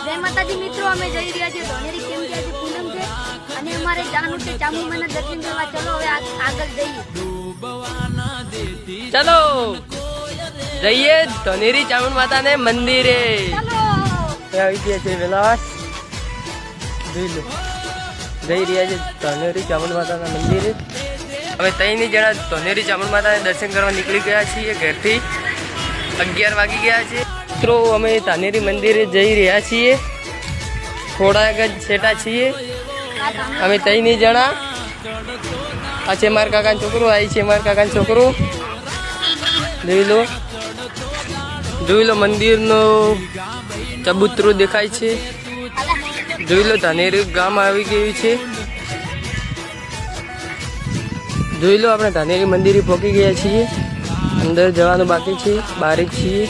જય માતાજી મિત્રો, અમે જઈ રહ્યા છીએ ધોનેરી કેમ કે આજે પૂનમ છે અને અમારે જવાનું છે ચામુંડાના દર્શન કરવા. ચલો હવે આગળ જઈએ. ચલો જઈએ ધોનેરી ચામુંડ માતાને મંદિરે. આવી ગયા છે વિલાસ, જઈ રહ્યા છે ધોનેરી ચામુંડ માતાના મંદિરે. અમે ત્રણની જણા ધોનેરી ચામુંડ માતાને દર્શન કરવા નીકળી ગયા છીએ ઘરથી. 11 વાગી ગયા છે મિત્રો. અમે ધાનેરી મંદિરે જઈ રહ્યા છીએ, થોડાક જ છેટા છીએ અમે ત્રણની જણા. આ છે મારા કાકાનો છોકરો, આ છે મારા કાકાનો છોકરો. જોઈ લો મંદિરનો ચબૂતરું દેખાય છે. જોઈ લો ધાનેરી ગામ આવી ગયું છે. જોઈ લો આપણે ધાનેરી મંદિરે પહોંચી ગયા છીએ. અંદર જવાનું બાકી છે, બહાર જ છીએ.